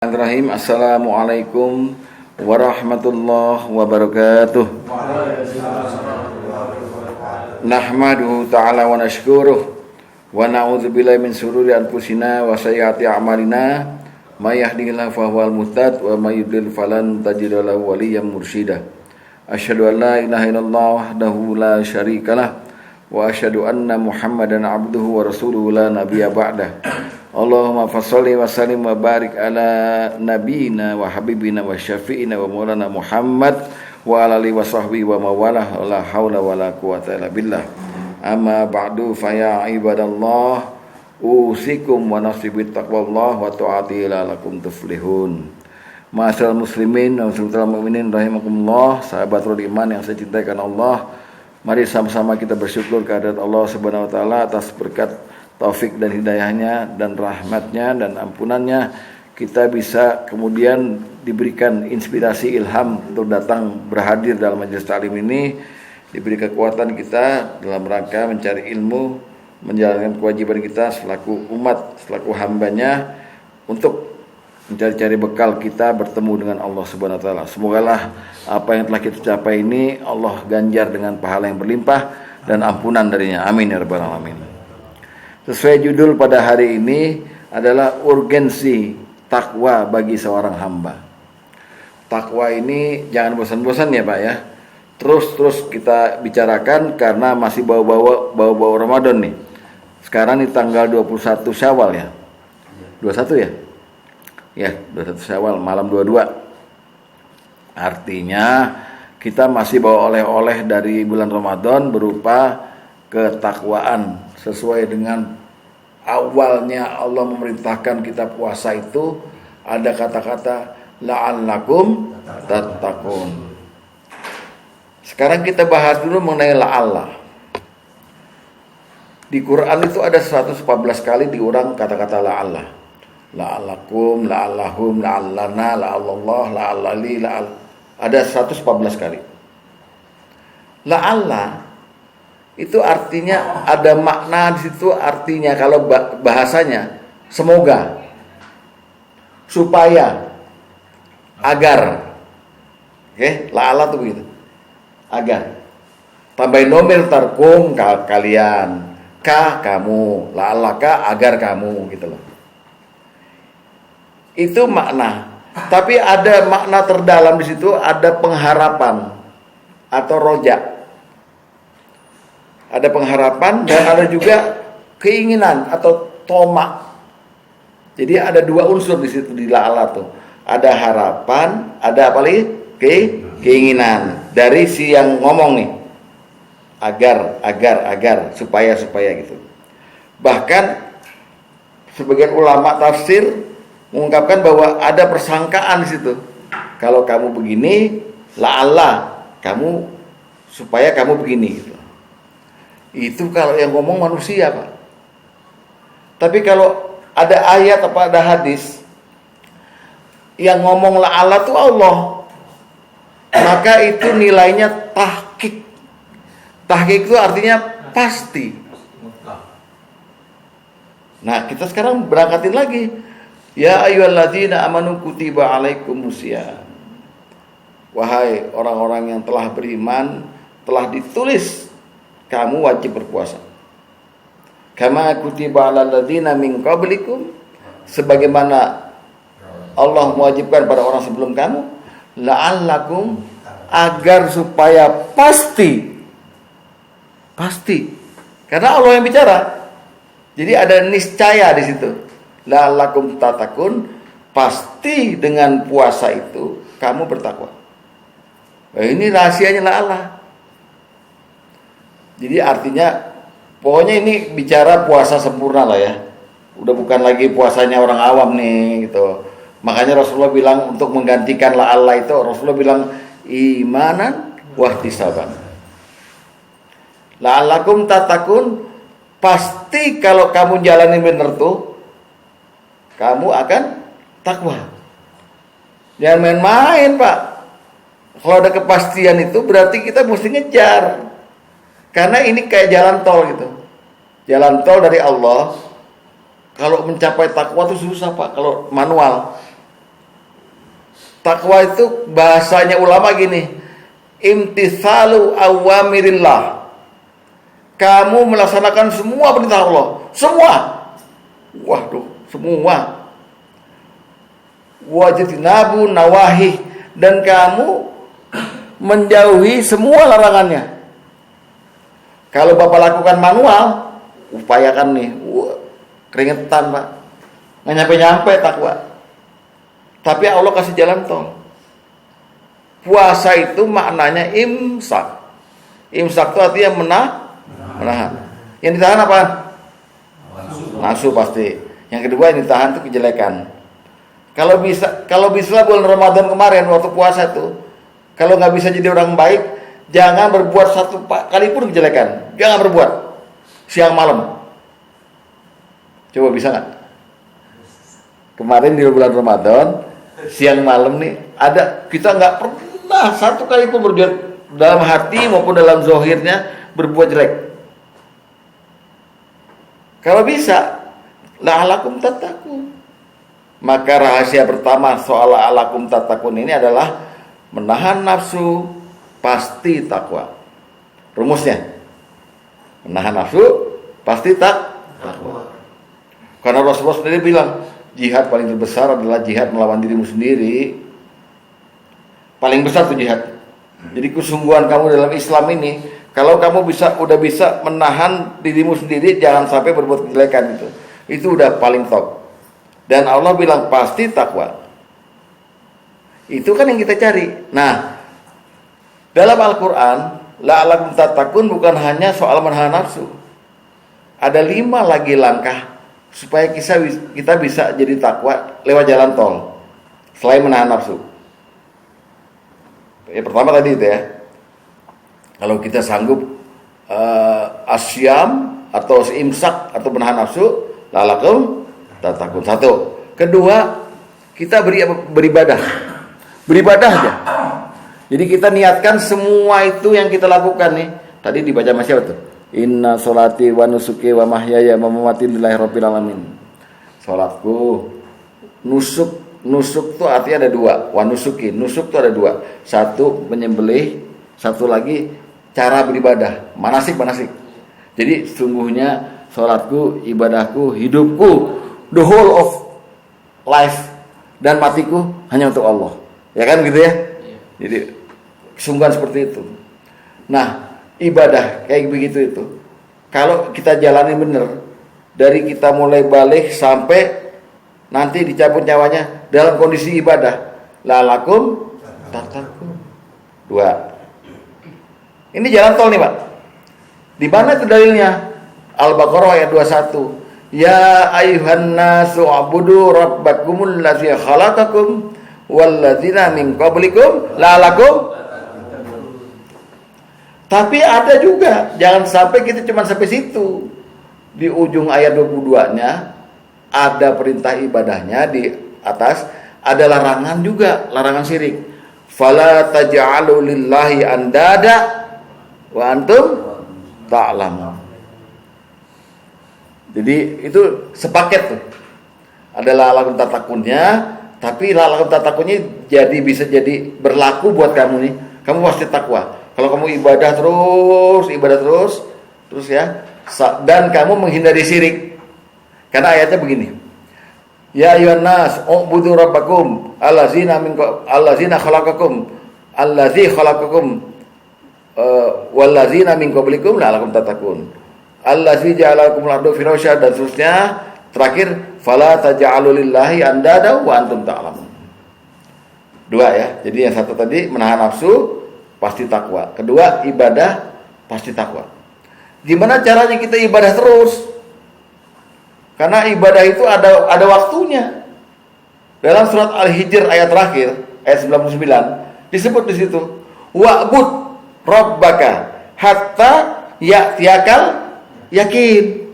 Bismillahirrahmanirrahim. Assalamualaikum warahmatullahi wabarakatuh. Nahmaduhu ta'ala wa nashkuruh wa na'udzubillahi min sururi anfusina wa sayyiati a'malina may yahdihillahu fahuwal muhtad wa may yudlil falan tajida lahu waliyyan mursyida. Asyhadu an la ilaha illallah wahdahu la syarikalah wa asyhadu anna Muhammadan abduhu wa rasuluhu la nabiyya ba'dah. Allahumma fasholli wa sallim wa barik ala nabiyina wa habibina wa syafi'ina wa maulana Muhammad wa ala alihi wa sahbihi wa mawalah la haula wa la quwata illa billah. Amma ba'du fa ya ibadallah usikum wa nafsi bittaqwallah wa ta'ati la'allakum tuflihun. Ma'asyiral muslimin wa ma'asyiral mu'minin rahimakumullah, sahabat roh iman yang saya cintai karena Allah. Mari sama-sama kita bersyukur kehadirat Allah Subhanahu wa taala atas berkat taufik dan hidayahnya dan rahmatnya dan ampunannya, kita bisa kemudian diberikan inspirasi ilham untuk datang berhadir dalam majelis taklim ini, diberi kekuatan kita dalam rangka mencari ilmu, menjalankan kewajiban kita selaku umat, selaku hambanya, untuk mencari-cari bekal kita bertemu dengan Allah Subhanahu wa taala. Semogalah apa yang telah kita capai ini Allah ganjar dengan pahala yang berlimpah dan ampunan darinya. Amin ya rabbal alamin. Sesuai judul pada hari ini adalah urgensi takwa bagi seorang hamba. Takwa ini jangan bosan-bosan ya Pak ya. Terus kita bicarakan karena masih bau-bau Ramadan nih. Sekarang di tanggal 21 Syawal ya. 21 ya? Ya, 21 Syawal malam 22. Artinya kita masih bawa oleh-oleh dari bulan Ramadan berupa ketakwaan, sesuai dengan awalnya Allah memerintahkan kita puasa itu ada kata-kata la'allakum tattaqun. Sekarang kita bahas dulu mengenai la'alla. Di Quran itu ada 114 kali diulang kata-kata la'alla. La'allakum, la'allahum, la'allana, la'allallah, la'allali, ada 114 kali. La'alla itu artinya ada makna di situ, artinya kalau bahasanya semoga, supaya, agar. Oke, la'alla tuh begitu. Agar. Tambahin nomor tarkum kalian, ka kamu, la'allaka agar kamu gitu loh. Itu makna. Tapi ada makna terdalam di situ, ada pengharapan atau rojak. Ada pengharapan dan ada juga keinginan atau tomak. Jadi ada dua unsur di situ di la'alla tuh. Ada harapan, ada apa lagi? Keinginan dari si yang ngomong nih. Agar, supaya gitu. Bahkan sebagian ulama tafsir mengungkapkan bahwa ada persangkaan di situ. Kalau kamu begini, la'alla kamu supaya kamu begini gitu. Itu kalau yang ngomong manusia Pak. Tapi kalau ada ayat atau ada hadis yang ngomong la'alla itu Allah, maka itu nilainya tahqiq. Tahqiq itu artinya pasti. Nah kita sekarang berangkatin lagi. Ya ayyuhalladzina amanu kutiba alaikumusiyam. Wahai orang-orang yang telah beriman, telah ditulis kamu wajib berpuasa. Kama kutiba 'alal ladzina min qablikum, sebagaimana Allah mewajibkan pada orang sebelum kamu, la'allakum, agar supaya pasti. Karena Allah yang bicara. Jadi ada niscaya di situ. La'allakum tatakun, pasti dengan puasa itu kamu bertakwa. Nah, ini rahasianya la'alla. Jadi artinya pokoknya ini bicara puasa sempurna lah ya. Udah bukan lagi puasanya orang awam nih gitu. Makanya Rasulullah bilang untuk menggantikan la'alla itu, Rasulullah bilang imanan wahtisaban. La'allakum tatakun, pasti kalau kamu jalani benar tuh kamu akan takwa. Jangan main-main Pak. Kalau ada kepastian itu berarti kita mesti ngejar. Karena ini kayak jalan tol gitu. Jalan tol dari Allah. Kalau mencapai takwa itu susah Pak, kalau manual. Takwa itu bahasanya ulama gini, imtithalu awamirillah. Kamu melaksanakan semua perintah Allah, semua. Waduh, semua. Wajtinabu nawahi, dan kamu menjauhi semua larangannya. Kalau Bapak lakukan manual, upayakan nih, keringetan Pak, nggak nyampe-nyampe takwa. Tapi Allah kasih jalan tol. Puasa itu maknanya imsak. Imsak itu artinya menahan. Yang ditahan apa? Nafsu pasti. Yang kedua yang ditahan itu kejelekan. Kalau bisa bulan Ramadan kemarin waktu puasa itu, kalau nggak bisa jadi orang baik, jangan berbuat satu kali pun kejelekan. Jangan berbuat siang malam. Coba bisa nggak? Kemarin di bulan Ramadan siang malam nih ada, kita nggak pernah satu kali pun berbuat dalam hati maupun dalam zahirnya berbuat jelek. Kalau bisa, la'alakum tattaqun. Maka rahasia pertama soal la'alakum tattaqun ini adalah menahan nafsu, pasti takwa. Rumusnya, menahan nafsu pasti takwa. Karena Rasulullah sendiri bilang, jihad paling terbesar adalah jihad melawan dirimu sendiri. Paling besar tuh jihad. Jadi kesungguhan kamu dalam Islam ini, kalau kamu udah bisa menahan dirimu sendiri, jangan sampai berbuat kejelekan itu udah paling top. Dan Allah bilang pasti takwa. Itu kan yang kita cari. Nah, dalam Al-Quran, la'alakum tattaqun bukan hanya soal menahan nafsu. Ada 5 lagi langkah supaya kita bisa jadi takwa lewat jalan tol selain menahan nafsu. Yang pertama tadi itu ya, kalau kita sanggup asyam atau imsak atau menahan nafsu, la'alakum tattaqun. Satu. Kedua, kita beribadah aja. Jadi kita niatkan semua itu yang kita lakukan nih. Tadi dibaca masih apa tuh? Inna sholati wa nusuki wa mahyaya wa mamati lillahi rabbil alamin. Salatku, nusuk itu artinya ada 2. Wa nusuki, nusuk itu ada 2. Satu menyembelih, satu lagi cara beribadah, manasik. Jadi sungguhnya salatku, ibadahku, hidupku, the whole of life dan matiku hanya untuk Allah. Ya kan gitu ya? Jadi kesungguhan seperti itu. Nah, ibadah kayak begitu itu, kalau kita jalani benar, dari kita mulai balik sampai nanti dicabut nyawanya dalam kondisi ibadah, la'alakum tattaqun. 2. Ini jalan tol nih Pak. Di mana itu dalilnya? Al-Baqarah ayat 21. Ya ayuhan nasu abudu rabbakumul ladzi khalaqakum wal ladzina min qablikum la'alakum. Tapi ada juga, jangan sampai kita cuma sampai situ. Di ujung ayat 22-nya ada perintah ibadahnya, di atas ada larangan juga, larangan syirik. Fala taj'alu lillahi andada wa antum ta'lamun. Jadi itu sepaket tuh. Ada la'alakum tattaqunnya, tapi la'alakum tattaqunnya bisa jadi berlaku buat kamu nih. Kamu pasti takwa. Kalau kamu ibadah terus ya, dan kamu menghindari syirik. Karena ayatnya begini. Ya ayyuhan nas, ubudu rabbakum allazina khalaqakum wallazina min qablikum la'alakum tattaqun. Allazi ja'alakumul arda firasya, dan seterusnya. Terakhir, fala taj'alu lillahi andada wa antum ta'lamun. 2 ya. Jadi yang satu tadi menahan nafsu pasti takwa. Kedua, ibadah pasti takwa. Gimana caranya kita ibadah terus? Karena ibadah itu ada waktunya. Dalam surat Al-Hijr ayat terakhir, ayat 99, disebut di situ, wa'bud rabbaka hatta ya'tiyakal yakin,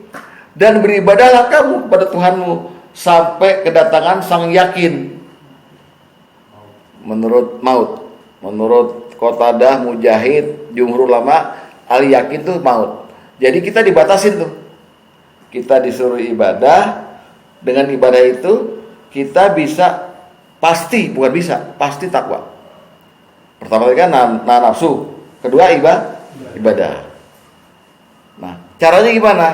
dan beribadahlah kamu kepada Tuhanmu sampai kedatangan sang yakin. Menurut Qatadah, Mujahid, jumhur ulama, al-yakin itu maut. Jadi kita dibatasin tuh. Kita disuruh ibadah, dengan ibadah itu kita bisa Pasti, bukan bisa, pasti takwa. Pertama kan nahan nafsu, kedua ibadah. Nah, caranya gimana?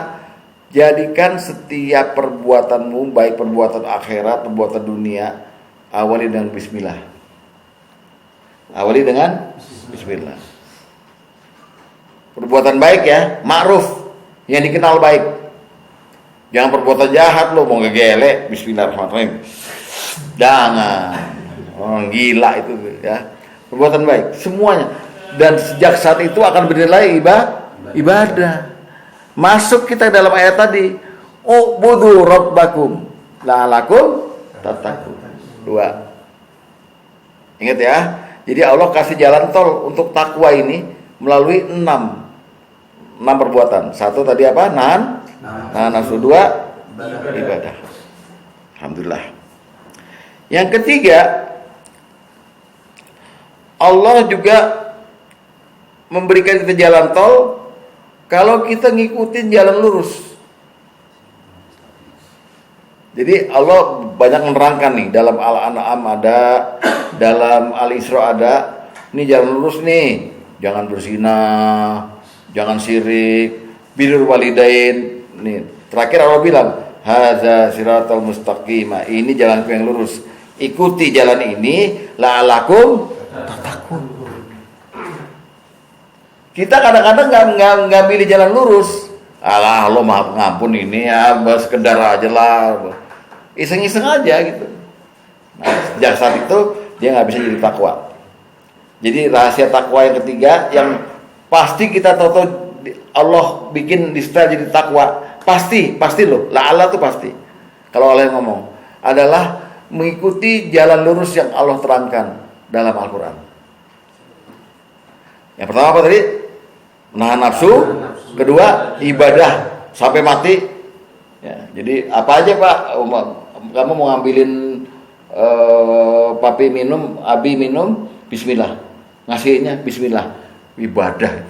Jadikan setiap perbuatanmu, baik perbuatan akhirat, perbuatan dunia, awali dengan bismillah. Awali dengan bismillah. Perbuatan baik ya, ma'ruf, yang dikenal baik. Jangan perbuatan jahat lo, mau ngegele, bismillahirrahmanirrahim. Jangan. Orang gila itu ya. Perbuatan baik semuanya. Dan sejak saat itu akan bernilai ibadah. Masuk kita dalam ayat tadi, ubudu rabbakum la'alakum tattaqun. 2. Ingat ya. Jadi Allah kasih jalan tol untuk takwa ini melalui 6 perbuatan. 1 tadi apa? Nahan nafsu. 2 ibadah. Alhamdulillah. Yang ketiga, Allah juga memberikan kita jalan tol kalau kita ngikutin jalan lurus. Jadi Allah banyak menerangkan nih, dalam Al-An'am ada, dalam Al-Isra ada, ini jalan lurus nih, jangan berzina, jangan syirik, birrul walidain. Nih, terakhir Allah bilang, hadza siratal mustaqim. Ini jalanku yang lurus. Ikuti jalan ini, la'alakum tattaqun. Kita kadang-kadang nggak pilih jalan lurus. Alah, lo maaf ngampun ini ya, sekedar aja lah, iseng-iseng aja gitu. Nah, sejak saat itu dia nggak bisa jadi takwa. Jadi rahasia takwa yang ketiga, yang pasti kita tahu Allah bikin di style jadi takwa, pasti loh. Allah tuh pasti. Kalau Allah yang ngomong adalah mengikuti jalan lurus yang Allah terangkan dalam Al-Quran. Yang pertama apa tadi? Nahan nafsu. Kedua, ibadah sampai mati. Ya, jadi apa aja Pak? Kamu mau ngambilin papi minum, abi minum, bismillah. Ngasihnya bismillah. Ibadah.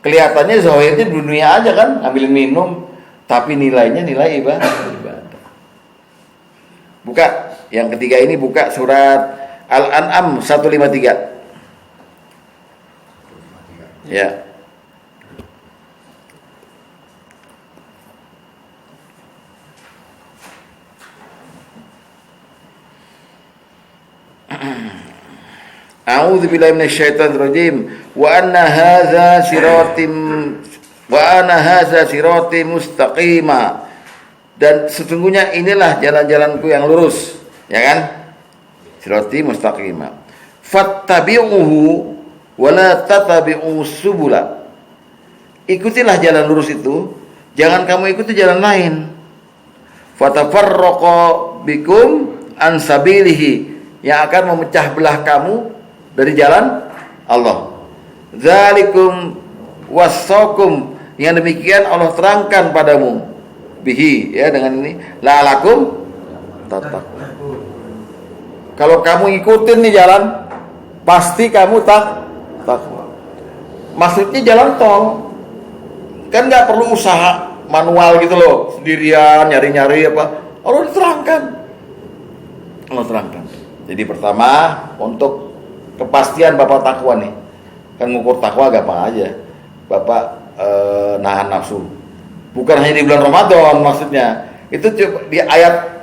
Kelihatannya zahirnya dunia aja kan, ngambilin minum, tapi nilainya nilai ibadah. Buka yang ketiga ini, buka surat Al-An'am 153. Ya. A'udzu billahi minasyaitonir rajim. Wa anna hadza sirati mustaqima. Dan sesungguhnya inilah jalan-jalanku yang lurus, ya kan? Sirati mustaqima. Fattabi'uhu wa la tattabi'us subula. Ikutilah jalan lurus itu, jangan kamu ikuti jalan lain. Fatafarraqa bikum an sabilihi, yang akan memecah belah kamu dari jalan Allah. Zalikum wassakum, yang demikian Allah terangkan padamu bihi, ya, dengan ini la'alakum tattaqun. Kalau kamu ikutin nih jalan, pasti kamu takwa. Maksudnya jalan tol kan nggak perlu usaha manual gitu loh, sendirian nyari-nyari apa. Allah terangkan. Jadi pertama, untuk kepastian Bapak takwa nih, kan ngukur takwa gampang aja. Bapak nahan nafsu, bukan hanya di bulan Ramadan maksudnya. Itu di ayat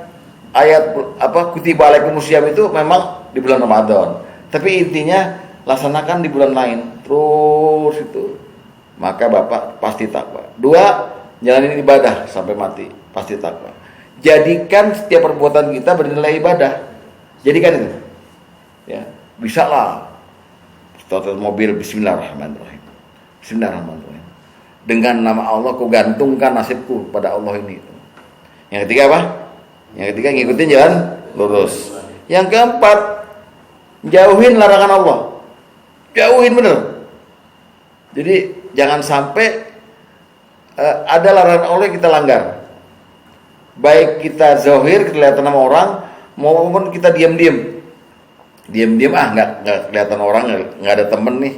apa, kutiba alaikumusiyam itu memang di bulan Ramadan, tapi intinya laksanakan di bulan lain terus itu, maka Bapak pasti takwa. 2, jalanin ibadah sampai mati, pasti takwa. Jadikan setiap perbuatan kita bernilai ibadah. Jadikan itu, ya, bisa lah. Start mobil, bismillahirrahmanirrahim. Dengan nama Allah ku gantungkan nasibku pada Allah ini. Yang ketiga apa? Yang ketiga ngikutin jalan lurus. Yang keempat, jauhin larangan Allah. Jauhin bener. Jadi jangan sampai ada larangan Allah yang kita langgar. Baik kita zahir kelihatan sama orang, maupun kita diam-diam nggak kelihatan orang, nggak ada temen nih,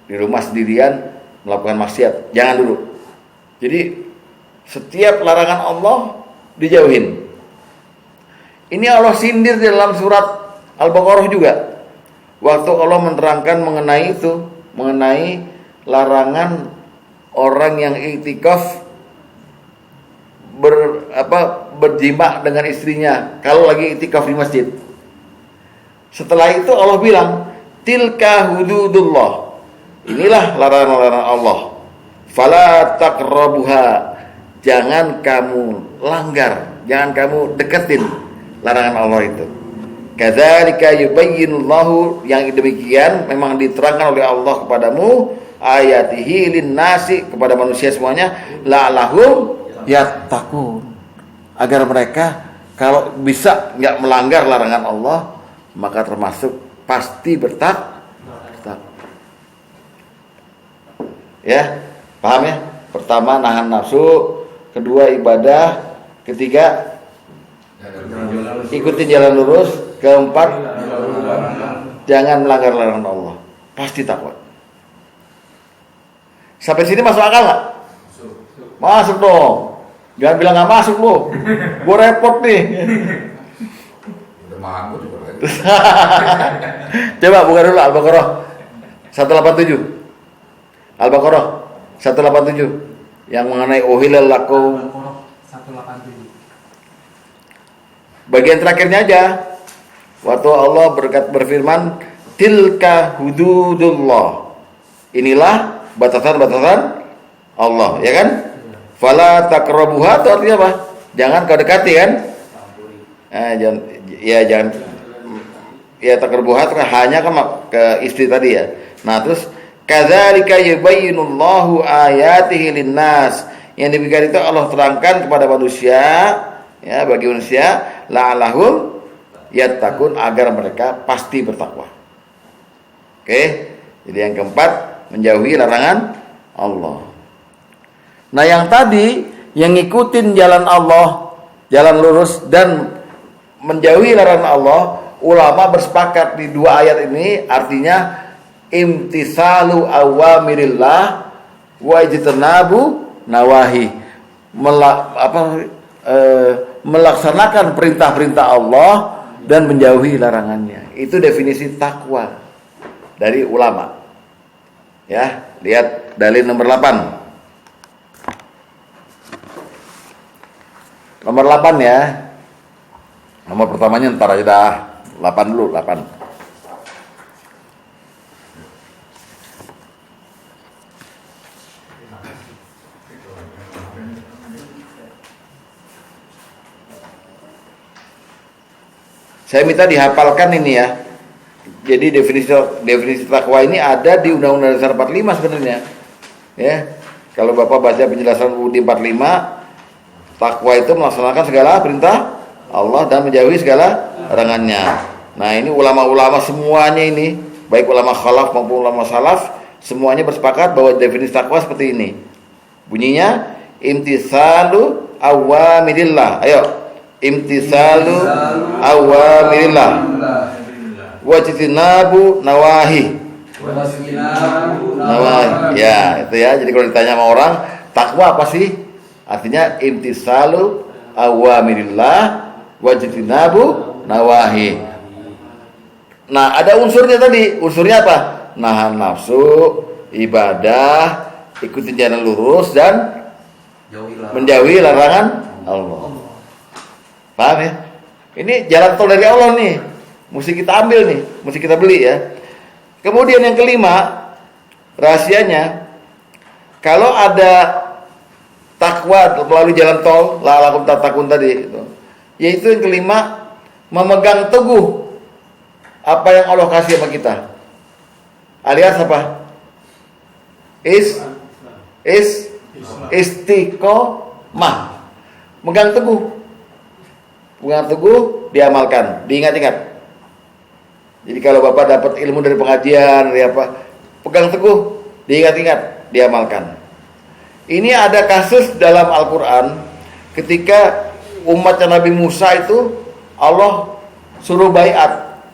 di rumah sendirian melakukan maksiat. Jangan dulu. Jadi setiap larangan Allah dijauhin. Ini Allah sindir di dalam surat Al-Baqarah juga. Waktu Allah menerangkan mengenai itu, mengenai larangan orang yang iktikaf berjima dengan istrinya kalau lagi iktikaf di masjid. Setelah itu Allah bilang, tilka hududullah. Inilah larangan-larangan Allah. Fala taqrabuha. Jangan kamu langgar, jangan kamu deketin larangan Allah itu. Kadzalika yubayyinullahu, yang demikian memang diterangkan oleh Allah kepadamu ayatihi linnasi, kepada manusia semuanya, la'allahum yattaqun, agar mereka kalau bisa enggak melanggar larangan Allah, maka termasuk pasti bertakwa. Ya, paham ya? Pertama nahan nafsu, kedua ibadah, ketiga ikutin jalan lurus, keempat jangan melanggar larangan Allah, pasti takwa. Sampai sini masuk akal nggak? Masuk dong. Jangan bilang nggak masuk lo, gue repot nih. Coba buka dulu Al-Baqarah 187. Al-Baqarah 187 yang mengenai uhilal lakum. 187. Bagian terakhirnya aja. Waktu Allah berfirman, tilka hududullah. Inilah batasan-batasan Allah, ya kan? Fala taqrabuha, itu artinya apa? Jangan kau dekati kan? Jangan taqrabuha hanya ke istri tadi ya. Nah, terus kadzalika yubayyinullahu ayatihi linnas. Yang demikian itu Allah terangkan kepada manusia, ya, bagi manusia, la'allahum yattaqun, agar mereka pasti bertakwa. Oke. Jadi yang keempat, menjauhi larangan Allah. Nah, yang tadi yang ngikutin jalan Allah, jalan lurus dan menjauhi larangan Allah, ulama bersepakat di dua ayat ini artinya imtisalu awamirillah wa ijtinabu nawahi. Melaksanakan perintah-perintah Allah dan menjauhi larangannya. Itu definisi takwa dari ulama. Ya, lihat dalil nomor 8. Nomor 8 ya. Nomor pertamanya ntar aja dah. 8 dulu, 8. Saya minta dihafalkan ini ya. Jadi definisi takwa ini ada di Undang-Undang Dasar 45 sebenarnya. Ya. Kalau Bapak baca penjelasan UUD 45, takwa itu melaksanakan segala perintah Allah dan menjauhi segala larangannya. Nah, ini ulama-ulama semuanya ini, baik ulama khalaf maupun ulama salaf, semuanya bersepakat bahwa definisi takwa seperti ini. Bunyinya imtisalu awamirillah. Ayo. Imtisalu awamirillah wajtinabu nawahi. Ya, itu ya. Jadi kalau ditanya sama orang, takwa apa sih? Artinya imtisalu awamirillah wajtinabu nawahi. Nah, ada unsurnya tadi. Unsurnya apa? Nahan nafsu, ibadah, ikuti jalan lurus dan menjauhi larangan Allah. Paham ya? Ini jalan tol dari Allah nih. Mesti kita ambil nih, mesti kita beli ya. Kemudian yang kelima, rahasianya, kalau ada takwa melalui jalan tol, la'allakum tattaqun tadi itu, yaitu yang kelima, memegang teguh apa yang Allah kasih sama kita. Alias apa? Istiqomah. Megang teguh. Pegang teguh, diamalkan, diingat-ingat. Jadi kalau Bapak dapat ilmu dari pengajian, dari apa, pegang teguh, diingat-ingat, diamalkan. Ini ada kasus dalam Al-Quran ketika umatnya Nabi Musa itu Allah suruh baiat.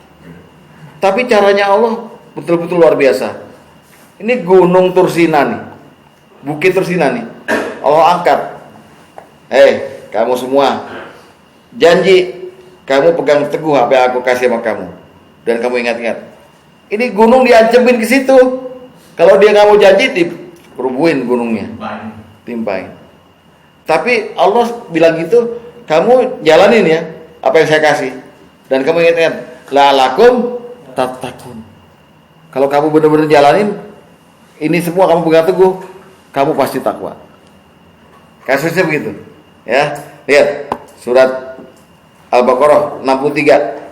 Tapi caranya Allah betul-betul luar biasa. Ini gunung Tursina nih, bukit Tursina nih, Allah angkat. Kamu semua janji kamu pegang teguh apa yang aku kasih sama kamu. Dan kamu ingat-ingat. Ini gunung diancemin ke situ. Kalau dia nggak mau janji, dirubuhin gunungnya. Timpain. Tapi Allah bilang gitu, kamu jalanin ya apa yang saya kasih. Dan kamu ingat-ingat, la'alakum tattaqun. Kalau kamu benar-benar jalanin ini semua, kamu pegang teguh, kamu pasti takwa. Kasusnya begitu. Ya, lihat surat Al-Baqarah 63.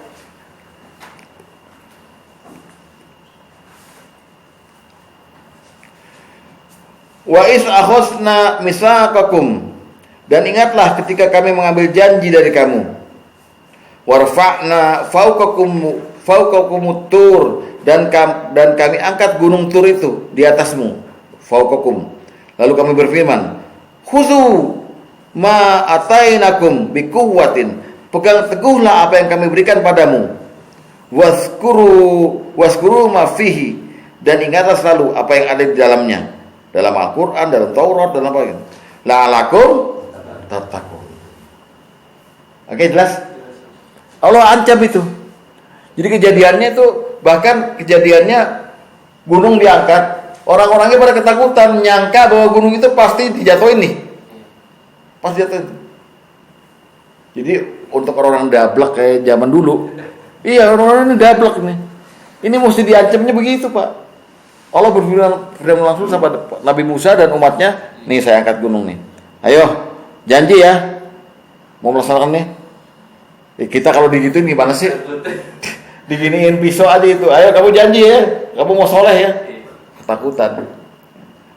Wa is akhosna misaqakum, dan ingatlah ketika kami mengambil janji dari kamu. Warfa'na fauqakum tur, dan kami angkat gunung Tur itu di atasmu, fauqakum. Lalu kami berfirman, khuzu ma atainakum biquwwatin, pegang teguhlah apa yang kami berikan padamu. Waskuru ma fihi, dan ingatlah selalu apa yang ada di dalamnya, dalam Al-Quran, dalam Taurat, dalam apa gitu. La'alakum tattaqun. Oke, jelas? Allah ancam itu. Jadi kejadiannya itu, bahkan kejadiannya gunung diangkat, orang-orangnya pada ketakutan, menyangka bahwa gunung itu pasti dijatuhin nih. Pasti jatuhin. Jadi untuk orang-orang dablek kayak zaman dulu, iya, orang-orang ini dablek nih. Ini mesti diancamnya begitu, Pak. Allah berfirman langsung sama Nabi Musa dan umatnya, nih saya angkat gunung nih. Ayo, janji ya, mau melaksanakan nih. Kita kalau digituin gimana sih? Diginiin pisau aja itu. Ayo kamu janji ya, kamu mau soleh ya. Ketakutan.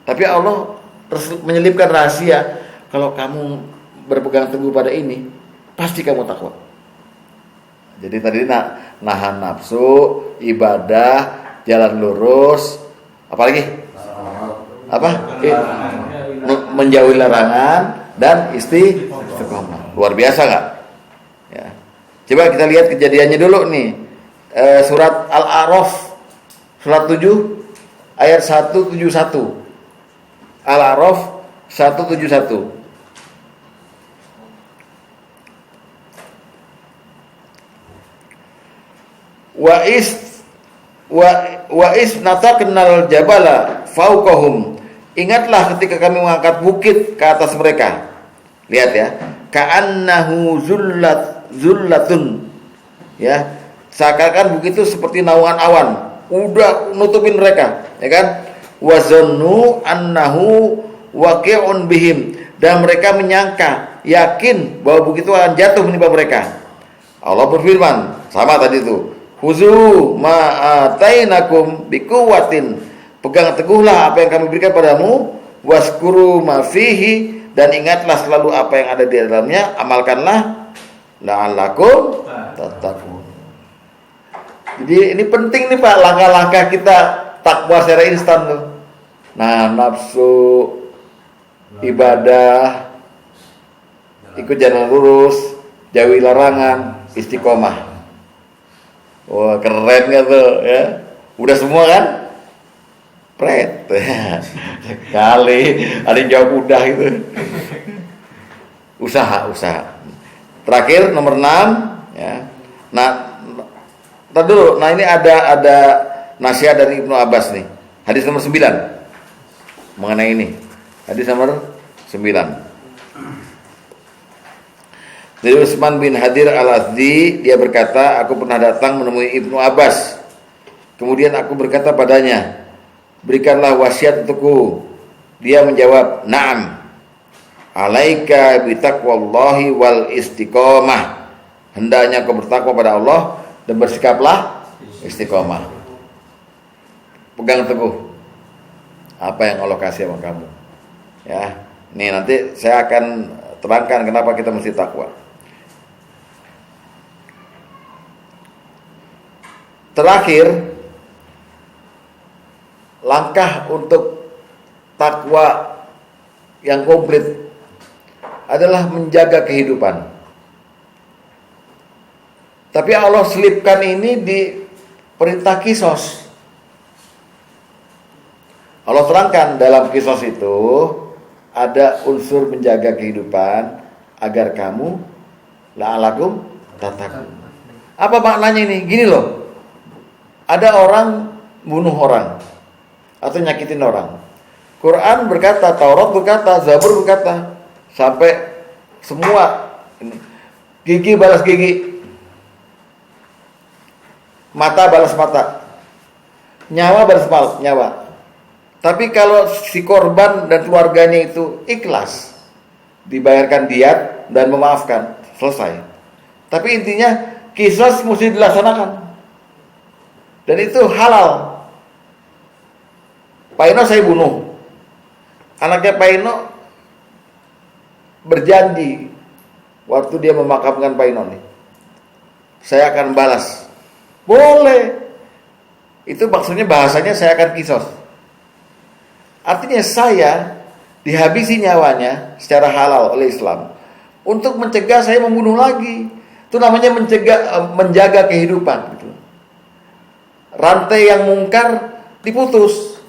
Tapi Allah terus menyelipkan rahasia, kalau kamu berpegang teguh pada ini, pasti kamu takwa. Jadi tadi nahan nafsu, ibadah, jalan lurus, apalagi? Apa? Menjauhi larangan dan istiqomah. Luar biasa nggak? Ya. Coba kita lihat kejadiannya dulu nih. Surat Al-A'raf, surat 7 ayat 171. Al-A'raf 171. Wa is nataqnal jabala fauqahum. Ingatlah ketika kami mengangkat bukit ke atas mereka. Lihat ya, ka'annahu zullatun. Ya, seakan-akan bukit itu seperti naungan awan, udah nutupin mereka, ya kan? Wazannu annahu waqi'un bihim, dan mereka menyangka, yakin bahwa bukit itu akan jatuh menimpa mereka. Allah berfirman, sama tadi itu, khuzu ma atainakum biquwwatin, pegang teguhlah apa yang kami berikan padamu, waskuru ma fihi, dan ingatlah selalu apa yang ada di dalamnya, amalkanlah, la'allakum tattaqun. Jadi ini penting nih Pak, langkah-langkah kita takwa secara instan tuh. Nah, nafsu, ibadah, ikut jalan lurus, jauhi larangan, istiqomah. Wah, keren gak tuh ya? Udah semua kan? Pret. Kali ada yang jawab udah gitu. Usaha. Terakhir nomor 6 ya. Nah, ntar dulu. Nah, ini ada nasihat dari Ibnu Abbas nih. Hadis nomor 9 mengenai ini. Hadis nomor 9. Dari Utsman bin Hadir Al-Azdi, dia berkata, aku pernah datang menemui Ibnu Abbas. Kemudian aku berkata padanya, berikanlah wasiat untukku. Dia menjawab, na'am. Alaika bitaqwallahi wal istiqomah. Hendaknya kau bertakwa pada Allah dan bersikaplah istiqomah. Pegang teguh apa yang Allah kasih sama kamu. Ya, nih nanti saya akan terangkan kenapa kita mesti takwa. Terakhir, langkah untuk takwa yang komplit adalah menjaga kehidupan. Tapi Allah selipkan ini di perintah kisos. Allah terangkan dalam kisos itu ada unsur menjaga kehidupan agar kamu la'alakum tattaqun. Apa maknanya ini? Gini loh. Ada orang bunuh orang atau nyakitin orang. Quran berkata, Taurat berkata, Zabur berkata, sampai semua ini. Gigi balas gigi, mata balas mata, nyawa balas nyawa. Tapi kalau si korban dan keluarganya itu ikhlas, dibayarkan diat dan memaafkan, selesai. Tapi intinya qisas mesti dilaksanakan, dan itu halal. Pak Ino saya bunuh, anaknya Pak Ino berjanji waktu dia memakamkan Pak Ino nih, saya akan balas. Boleh. Itu maksudnya bahasanya saya akan kisos. Artinya saya dihabisi nyawanya secara halal oleh Islam untuk mencegah saya membunuh lagi. Itu namanya menjaga kehidupan gitu. Rantai yang mungkar diputus,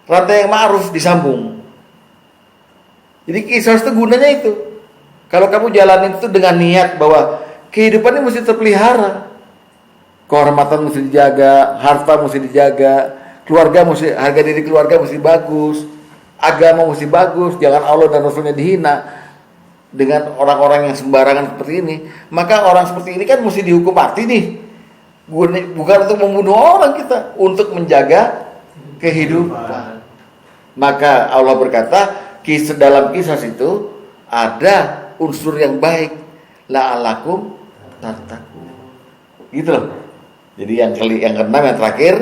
rantai yang ma'ruf disambung. Jadi kisos itu gunanya itu. Kalau kamu jalanin itu dengan niat bahwa kehidupan ini mesti terpelihara, kehormatan mesti dijaga, harta mesti dijaga, keluarga mesti, harga diri keluarga mesti bagus, agama mesti bagus, jangan Allah dan Rasulnya dihina dengan orang-orang yang sembarangan seperti ini. Maka orang seperti ini kan mesti dihukum mati nih. Bukan untuk membunuh orang kita, untuk menjaga kehidupan. Maka Allah berkata, dalam kisah itu ada unsur yang baik, la'alakum tattaqun. Gitu loh. Jadi yang keenam, yang terakhir,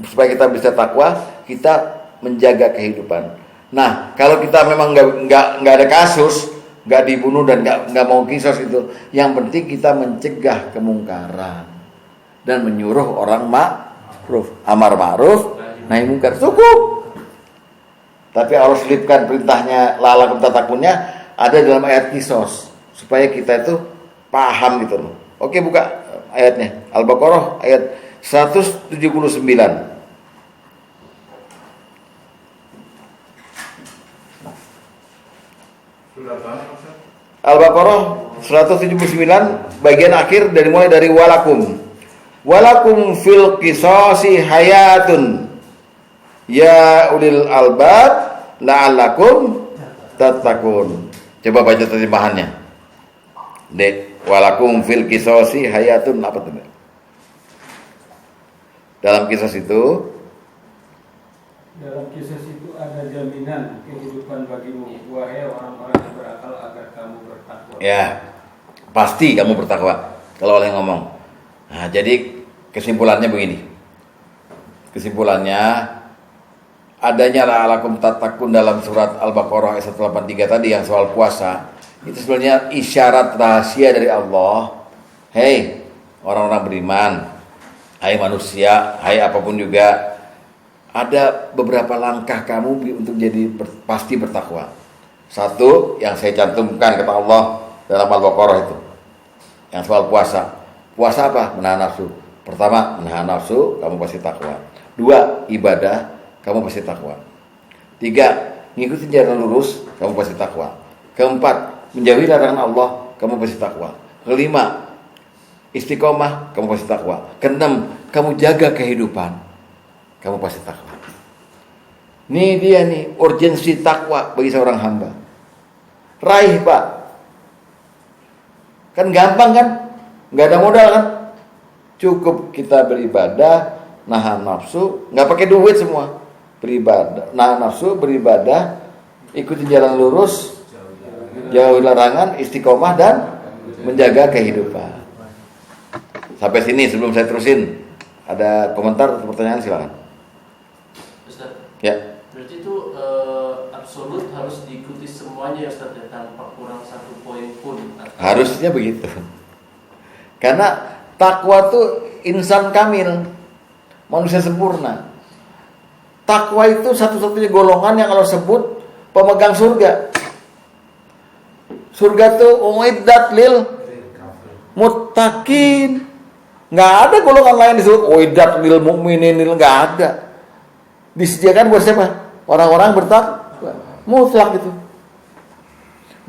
supaya kita bisa takwa, kita menjaga kehidupan. Nah, kalau kita memang nggak ada kasus, nggak dibunuh dan nggak mau kisos itu, yang penting kita mencegah kemungkaran dan menyuruh orang ma'ruf, amar ma'ruf, nahi mungkar, cukup. Tapi Allah selipkan perintahnya la'alakum tattaqunnya ada dalam ayat kisos, supaya kita itu paham gitu loh. Oke, buka ayatnya. Al-Baqarah ayat 179. Al-Baqarah 179 bagian akhir mulai dari walakum. Walakum fil qisasi hayatun ya ulil albab la'allakum tattaqun. Coba baca terjemahannya. Dek, walakum fil qisasi hayatun, apa itu? Dalam kisah itu ada jaminan kehidupan bagimu, wahai orang-orang yang berakal, agar kamu bertakwa. Ya, pasti kamu bertakwa kalau oleh ngomong. Nah, jadi kesimpulannya begini. Kesimpulannya adanya la'alakum tattaqun dalam surat Al-Baqarah ayat 183 tadi yang soal puasa, itu sebenarnya isyarat rahasia dari Allah. Hei orang-orang beriman, hai manusia, hai apapun juga, ada beberapa langkah kamu untuk jadi pasti bertakwa. Satu yang saya cantumkan kata Allah dalam Al-Baqarah itu, yang soal puasa. Puasa apa? Menahan nafsu. Pertama, menahan nafsu, kamu pasti takwa. Dua, ibadah, kamu pasti takwa. Tiga, ngikutin jalan lurus, kamu pasti takwa. Keempat, menjauhi larangan Allah, kamu pasti takwa. Kelima, istiqomah, kamu pasti takwa. Keenam, kamu jaga kehidupan, kamu pasti takwa. Ini dia nih urgensi takwa bagi seorang hamba. Raih Pak, kan gampang kan, nggak ada modal kan, cukup kita beribadah, nahan nafsu, nggak pakai duit semua. Beribadah, nahan nafsu, beribadah, ikuti jalan lurus, jauhi larangan, istiqomah dan menjaga kehidupan. Sampai sini sebelum saya terusin, ada komentar atau pertanyaan silakan. Ustaz. Ya. Berarti itu absolut harus diikuti semuanya ya Ustaz, tanpa kurang satu poin pun. Harusnya begitu. Karena takwa itu insan kamil, manusia sempurna. Takwa itu satu-satunya golongan yang kalau sebut pemegang surga. Surga itu uiddat lil muttaqin. Nggak ada golongan lain disebut uiddat lil mu'minin, nggak ada. Disediakan buat siapa? Orang-orang bertakwa. Mutlak itu.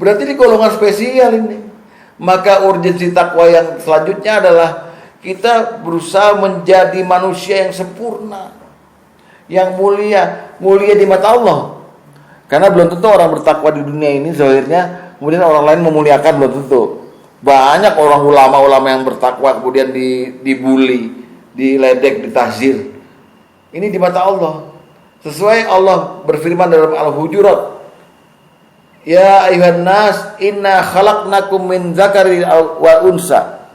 Berarti ini golongan spesial ini. Maka urgensi takwa yang selanjutnya adalah kita berusaha menjadi manusia yang sempurna, yang mulia di mata Allah. Karena belum tentu orang bertakwa di dunia ini zahirnya kemudian orang lain memuliakan, belum tentu. Banyak orang ulama-ulama yang bertakwa kemudian dibully, diledek, ditahzir. Ini di mata Allah. Sesuai Allah berfirman dalam Al-Hujurat, ya ayuhan nas inna khalaqnakum min dzakari wa unsa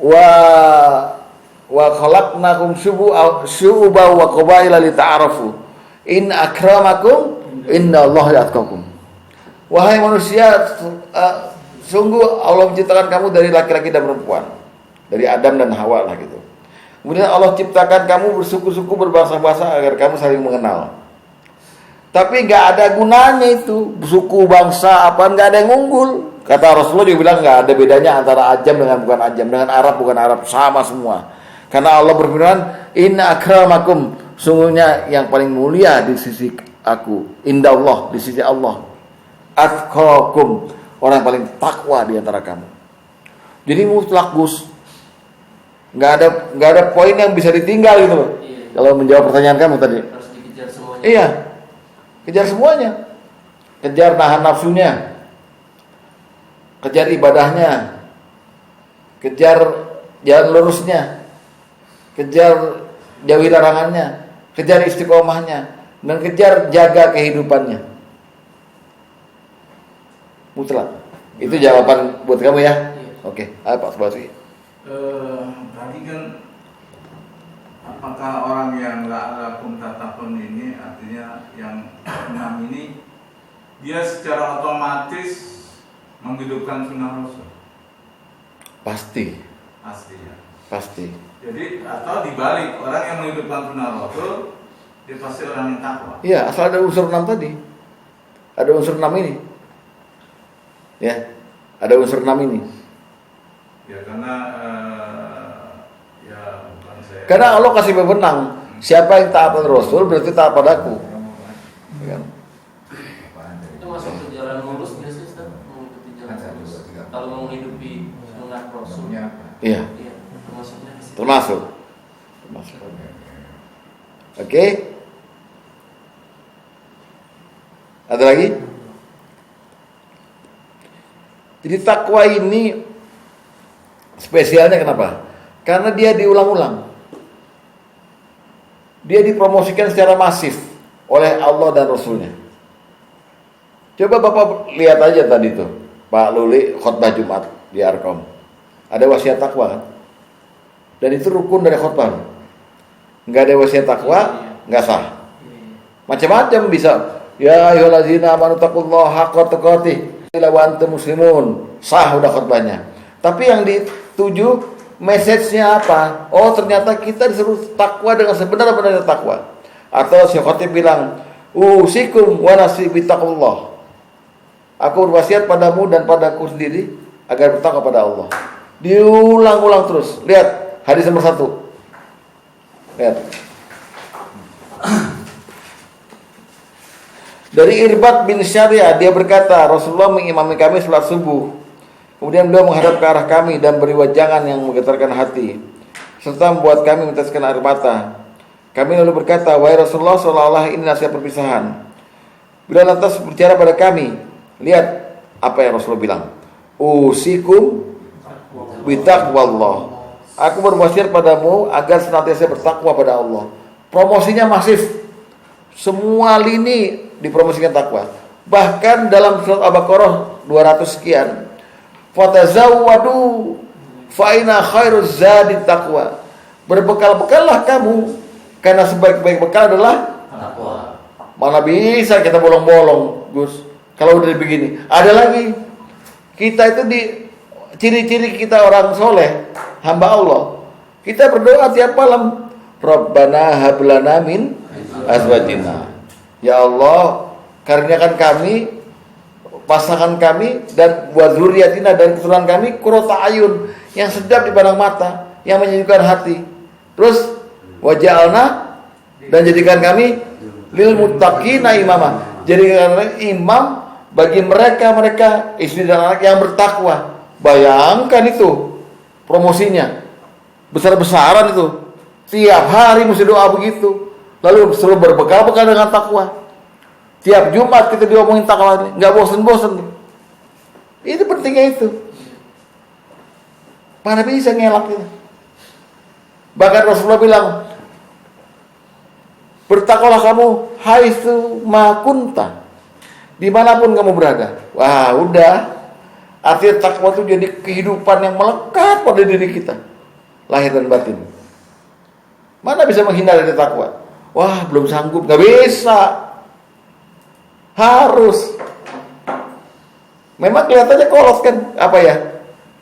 wa khalaqnakum syu'uban wa qabaila lita'arafu in akramakum innallaha yatqakum. Wahai manusia, sungguh Allah menciptakan kamu dari laki-laki dan perempuan, dari Adam dan Hawa lah gitu. Kemudian Allah ciptakan kamu bersuku-suku, berbangsa-bangsa agar kamu saling mengenal. Tapi nggak ada gunanya itu suku, bangsa, apa, nggak ada yang unggul. Kata Rasulullah juga bilang nggak ada bedanya antara ajam dengan bukan ajam, dengan Arab bukan Arab, sama semua. Karena Allah berfirman, inna akramakum, sungguhnya yang paling mulia di sisi aku, indallah, di sisi Allah, atqakum, orang yang paling takwa di antara kamu. Jadi mutlak, Gus. Nggak ada poin yang bisa ditinggal gitu. Iya. Kalau menjawab pertanyaan kamu tadi. Harus dikejar semuanya. Iya. Kejar semuanya. Kejar nahan nafsunya. Kejar ibadahnya. Kejar jalan lurusnya. Kejar jauhi larangannya. Kejar istiqomahnya. Dan kejar jaga kehidupannya. Mutlak. Itu jawaban buat kamu ya. Iya. Oke, ayo Pak Subasi. Tadi kan apakah orang yang la'alakum tattaqun ini, artinya yang 6 ini, dia secara otomatis menghidupkan sunnah Rasul? Pasti Ya. Pasti. Jadi atau dibalik, orang yang menghidupkan sunnah Rasul dia pasti orang yang takwa. Iya, asal ada unsur 6 tadi. Ada unsur 6 ini. Ya. Ada unsur 6 ini. Ya karena ya bukan saya. Karena Allah kasih wewenang, siapa yang taat pada Rasul berarti taat padaku. Ya kan? Itu masuk ke jalan lurus nggak sih, Ustaz? Mengikuti jalan lurus. Kalau mau menghidupi sunnah Rasul. Iya. Iya, termasuknya di situ. Termasuk. Oke. Ada lagi? Jadi takwa ini spesialnya kenapa? Karena dia diulang-ulang. Dia dipromosikan secara masif oleh Allah dan Rasulnya. Coba Bapak lihat aja tadi tuh, Pak Luli khutbah Jumat di Arkom. Ada wasiat takwa kan? Dan itu rukun dari khutbah. Nggak ada wasiat takwa, nggak sah. Macam-macam bisa. Ya ayyuhallazina amanu taqullaha haqqa tuqatih wa antum muslimun. Sah udah khutbahnya. Tapi yang dituju message-nya apa? Oh, ternyata kita disuruh takwa dengan sebenar-benarnya takwa. Atau Syekh Khatib bilang, "Usikum wa nafsi bittaqullah." Aku berwasiat padamu dan padaku sendiri agar bertakwa pada Allah. Diulang-ulang terus. Lihat hadis nomor 1. Lihat. Dari Irbad bin Syariah, dia berkata, Rasulullah mengimami kami salat subuh. Kemudian beliau menghadap ke arah kami dan beri wajangan yang menggetarkan hati, serta membuat kami meneteskan air mata. Kami lalu berkata, wahai Rasulullah, seolah-olah ini nasihat perpisahan. Beliau lantas berbicara pada kami. Lihat apa yang Rasulullah bilang. Usikum bitaqwallah. Aku berwasiat padamu agar senantiasa bertakwa pada Allah. Promosinya masif. Semua lini dipromosikan takwa. Bahkan dalam surat Al-Baqarah 200 sekian. Fatazawwadu fa inna khairuz zadi taqwa. Berbekal-bekallah kamu karena sebaik-baik bekal adalah Takwa. Mana bisa kita bolong-bolong, Gus. Kalau udah begini, ada lagi. Kita itu di ciri-ciri kita orang soleh, hamba Allah. Kita berdoa tiap malam, Rabbana hab lana min azwajina. Ya Allah, karuniakan kami, pasangan kami, dan buat zuriatina dan keturunan kami qurrata ayun, yang sedap dipandang mata, yang menyejukkan hati. Terus waj'alna, dan jadikan kami lil muttaqina imama, jadikan imam bagi mereka istri dan anak yang bertakwa. Bayangkan itu promosinya besar-besaran itu. Tiap hari mesti doa begitu. Lalu selalu berbekal-bekal dengan takwa. Tiap Jumat kita diomongin takwa ini, nggak bosen-bosen. Itu pentingnya itu. Mana bisa ngelak itu. Bahkan Rasulullah bilang, bertakwalah kamu haitsu ma kunta, dimanapun kamu berada. Wah, udah. Artinya takwa itu jadi kehidupan yang melekat pada diri kita, lahir dan batin. Mana bisa menghindar dari takwa? Wah, belum sanggup, nggak bisa. Harus. Memang kelihatannya kolot kan? Apa ya?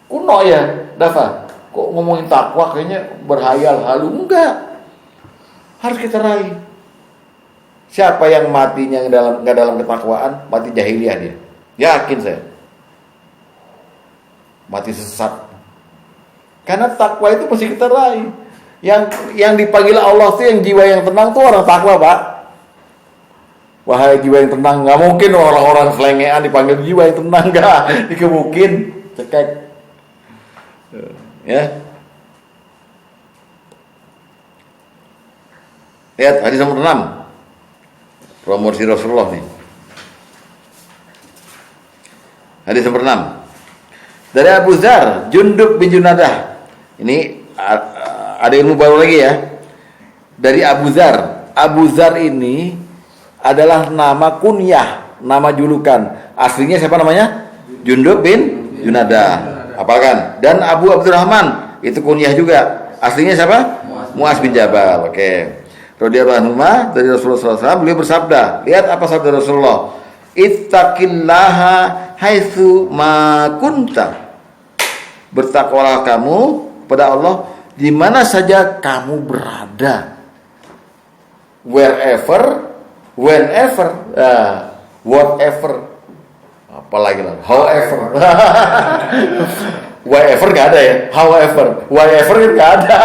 Kuno ya, Dafa. Kok ngomongin takwa kayaknya berhayal halu. Enggak. Harus kita raih. Siapa yang matinya nggak dalam ketakwaan, mati jahiliyah dia. Yakin saya. Mati sesat. Karena takwa itu mesti kita raih. Yang dipanggil Allah tuh yang jiwa yang tenang tuh orang takwa, Pak. Wahai jiwa yang tenang, nggak mungkin orang-orang selengean dipanggil jiwa yang tenang, nggak dikebukin, cekek. Ya. Lihat hadis nomor 6. Promosi Rasulullah nih. Hadis nomor 6. Dari Abu Dzar, Jundub bin Junadah. Ini ada ilmu baru lagi ya. Dari Abu Dzar. Abu Dzar ini adalah nama kunyah, nama julukan. Aslinya siapa namanya? Jundub bin Junadah. Apalkan? Dan Abu Abdurrahman, itu kunyah juga. Aslinya siapa? Muaz bin Jabal. Oke. Radhiyallahu anhu dari Rasulullah SAW, beliau bersabda, lihat apa sabda Rasulullah, ittaqillaha haitsu ma kunta. Bertakwalah kamu pada Allah di mana saja kamu berada. Wherever, whenever, whatever, apalagi lah, however. Wherever nggak ada ya, however, wherever nggak ada.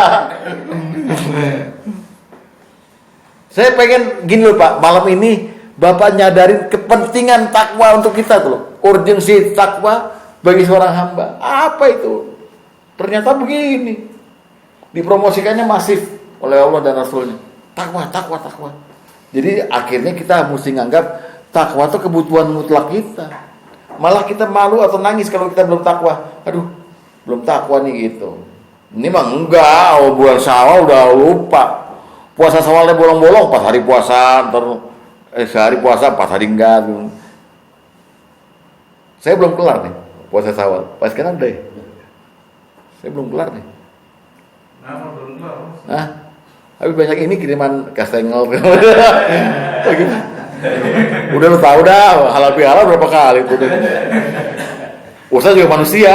Saya pengen gini loh Pak, malam ini Bapak nyadarin kepentingan takwa untuk kita tuh loh. Urgensi takwa bagi seorang hamba. Apa itu? Ternyata begini. Dipromosikannya masif oleh Allah dan Rasulnya. Takwa. Jadi akhirnya kita mesti nganggap takwa itu kebutuhan mutlak kita. Malah kita malu atau nangis kalau kita belum takwa. Aduh, belum takwa nih gitu. Ini mah enggak, bulan Syawal udah lupa. Puasa Syawalnya bolong-bolong, pas hari puasa, sehari puasa, pas hari enggak. Saya belum kelar nih puasa Syawal. Pas sekarang deh. Saya belum kelar nih. Kenapa belum kelar? Hah? Habis banyak ini kiriman kastengel. Udah lu tahu dah, halal bihalal berapa kali tuh. Ustaz juga manusia.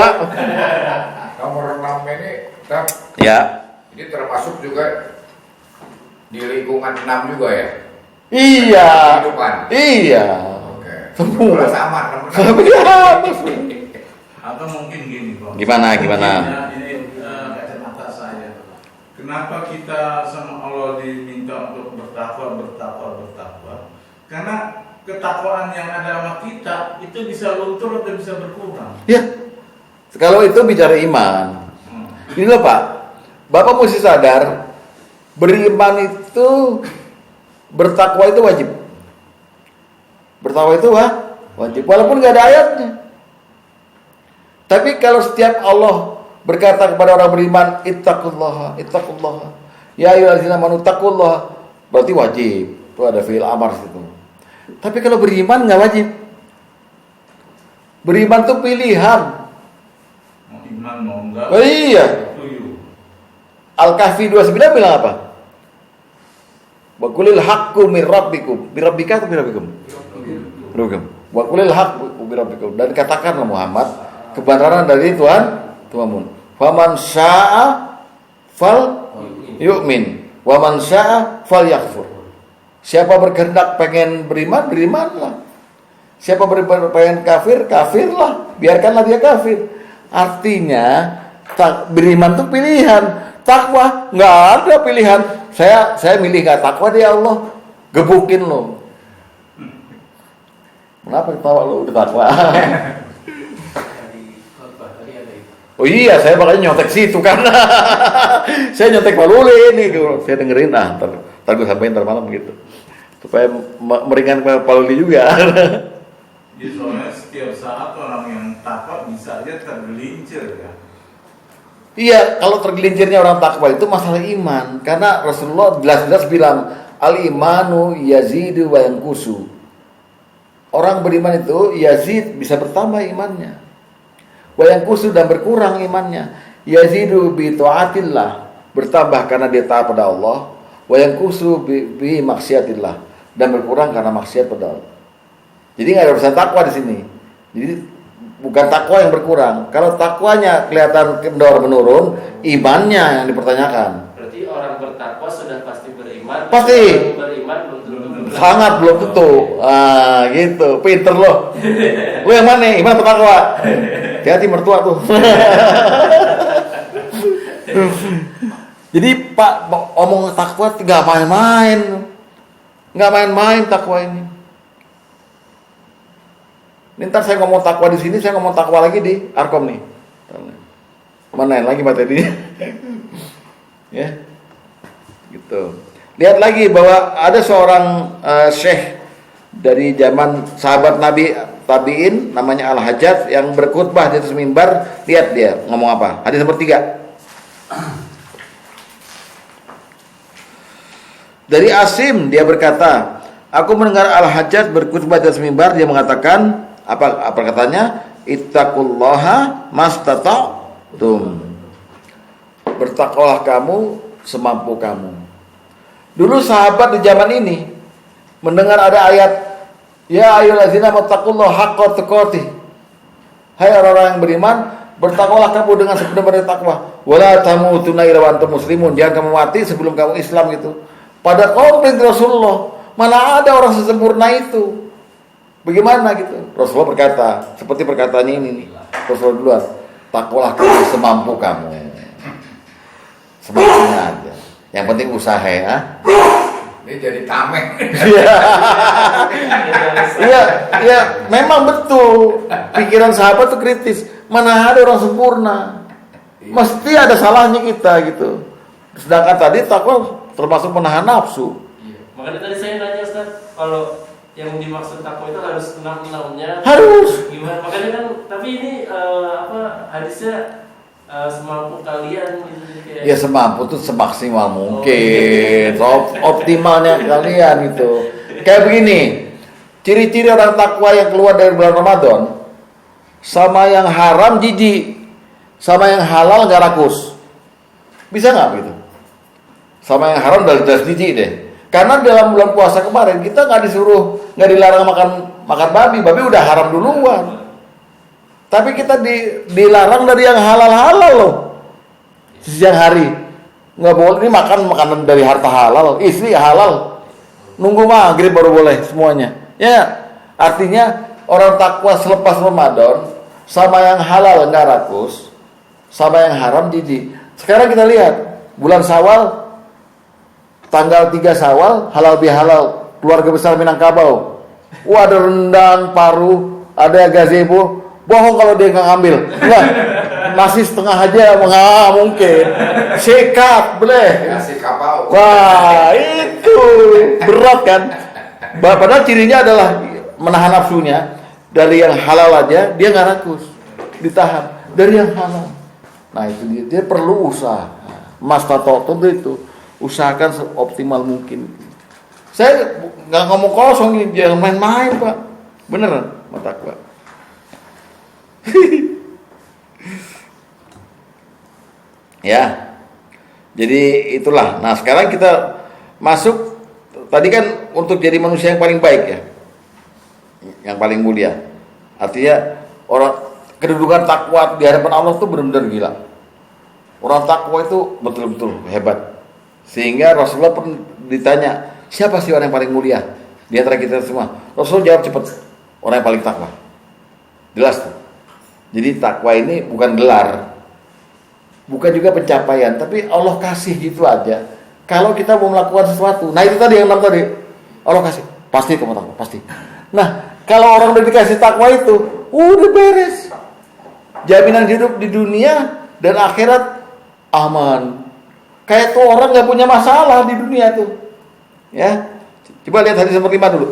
Nomor 6 ini kan, Ya. ini termasuk juga di lingkungan 6 juga ya? Iya. Kehidupan. Iya. Oke. Semua. Sama. Atau mungkin gini Pak. Gimana? Ini kacamata saya. Kenapa kita sama Allah diminta untuk bertakwa? Karena ketakwaan yang ada sama kita itu bisa luntur atau bisa berkurang. Ya. Kalau itu bicara iman. Ini loh Pak. Bapak mesti sadar, beriman itu, bertakwa itu wajib. Bertakwa itu wajib, walaupun nggak ada ayatnya. Tapi kalau setiap Allah berkata kepada orang beriman, ittaqullaha, ya ayyuhallazina amanu taqullaha, berarti wajib. Itu ada fi'il amar situ. Tapi kalau beriman nggak wajib. Beriman itu pilihan. Mau iman mau enggak? Oh iya. Al-Kahfi 29 bilang apa? Wa qulil haqqu mir rabbikum. Birabbika atau birabbikum? Birabbikum. Wa qulil haqqu birabbikum. Dan katakanlah Muhammad, kebenaran dari Tuhanmu. Faman syaa'a fal yu'min, wa man syaa'a fal yakfur. Siapa berkehendak pengen beriman, berimanlah. Siapa pengen kafir, kafirlah. Biarkanlah dia kafir. Artinya beriman itu pilihan. Takwa nggak ada pilihan. Saya milih nggak takwa dia Allah, gebukin lo. Kenapa ketawa lo udah takwa? Di khotbah tadi ada Oh iya, saya makanya nyontek situ karena saya nyontek Pak Luli ini, saya dengerin ntar gue sampein ntar malam gitu, supaya meringankan Pak Luli juga. Jadi soalnya setiap saat orang yang takwa bisa aja tergelincir kan. Iya, kalau tergelincirnya orang takwa itu masalah iman, karena Rasulullah jelas-jelas bilang al-imanu yazidu wa yanqusu. Orang beriman itu yazid, bisa bertambah imannya. Wa yanqusu, dan berkurang imannya. Yazidu bi taatillah, bertambah karena dia taat pada Allah. Wa yanqusu bi maksiatillah, dan berkurang karena maksiat pada Allah. Jadi nggak ada urusan takwa di sini. Jadi bukan takwa yang berkurang. Kalau takwanya kelihatan kendor menurun, imannya yang dipertanyakan. Berarti orang bertakwa sudah pasti beriman. Pasti. Beriman belum tentu. Sangat belum tentu. Gitu. Pinter loh. Lu yang mana? Iman atau takwa? Hati-hati mertua tuh. Jadi Pak omong takwa nggak main-main. Nggak main-main takwa ini. Ntar saya ngomong takwa di sini, saya ngomong takwa lagi di Arkom nih. Mana lagi materi? Ya, gitu. Lihat lagi bahwa ada seorang syekh dari zaman sahabat Nabi tabiin, namanya Al-Hajjaj, yang berkhutbah di atas mimbar. Lihat dia ngomong apa. Hadis nomor 3. Dari Asim, dia berkata, aku mendengar Al-Hajjaj berkhutbah di atas mimbar. Dia mengatakan, apa katanya? Ittaqullaha mastata'tum. Bertakwalah kamu semampu kamu. Dulu sahabat di zaman ini mendengar ada ayat, ya ayyuhallazina wattaqullaha haqqa tuqatih. Hai orang-orang yang beriman, bertakwalah kamu dengan sebenar-benar takwa. Wala tamutunna illa wa antum muslimun. Jangan kamu mati sebelum kamu Islam gitu. Pada kaum Rasulullah, mana ada orang sesempurna itu? Bagaimana gitu? Rasulullah berkata, seperti perkataannya ini nih. Rasulullah duluan, takwalah kamu semampu kamu. Semampunya aja. Yang penting usaha ya. Ini jadi tameng. Iya, memang betul. Pikiran sahabat tuh kritis. Mana ada orang sempurna? Mesti ada salahnya kita gitu. Sedangkan tadi takwa termasuk menahan nafsu. Makanya tadi saya nanya Ustaz, kalau yang dimaksud takwa itu harus enam-enamnya. Harus. Gimana? Makanya kan, tapi ini hadisnya semampu kalian gitu. Kayak... Ya semampu tuh semaksimal mungkin. Optimalnya kalian itu. Kayak begini. Ciri-ciri orang takwa yang keluar dari bulan Ramadan, sama yang haram jijik, sama yang halal gak rakus. Bisa nggak begitu? Sama yang haram dari jelas jijik deh. Karena dalam bulan puasa kemarin kita nggak dilarang makan babi udah haram duluan. Tapi kita dilarang dari yang halal loh. Siang hari nggak boleh ini makan makanan dari harta halal, istri halal. Nunggu maghrib baru boleh semuanya. Ya, artinya orang takwa selepas Ramadan sama yang halal nggak rakus, sama yang haram jijik. Sekarang kita lihat bulan Syawal. Tanggal 3 Syawal, halal bihalal, keluarga besar Minangkabau. Wah, ada rendang, paru, ada gazebo. Bohong kalau dia nggak ngambil. Enggak, nasi setengah aja nggak mungkin. Sekat, boleh. Nasi kapau. Wah, itu berat kan. Padahal cirinya adalah menahan nafsunya. Dari yang halal aja, dia nggak rakus. Ditahan. Dari yang halal. Nah, itu dia perlu usaha. Mas Tato itu. Usahakan seoptimal mungkin. Saya nggak ngomong kosong ini, jangan main-main Pak. Beneran, takwa. Ya, jadi itulah. Nah sekarang kita masuk. Tadi kan untuk jadi manusia yang paling baik ya, yang paling mulia. Artinya orang kedudukan takwa di hadapan Allah itu benar-benar gila. Orang takwa itu betul-betul hebat. Sehingga Rasulullah pun ditanya, siapa sih orang yang paling mulia di antara kita semua? Rasulullah jawab cepat, orang yang paling takwa. Jelas tuh. Jadi takwa ini bukan gelar, bukan juga pencapaian, tapi Allah kasih gitu aja. Kalau kita mau melakukan sesuatu, nah itu tadi yang 6 tadi, Allah kasih, pasti kamu takwa, pasti. Nah, kalau orang udah dikasih takwa itu, udah beres. jaminan hidup di dunia dan akhirat aman. Kayak tuh orang nggak punya masalah di dunia tuh. Ya, coba lihat hadis nomor 5 dulu.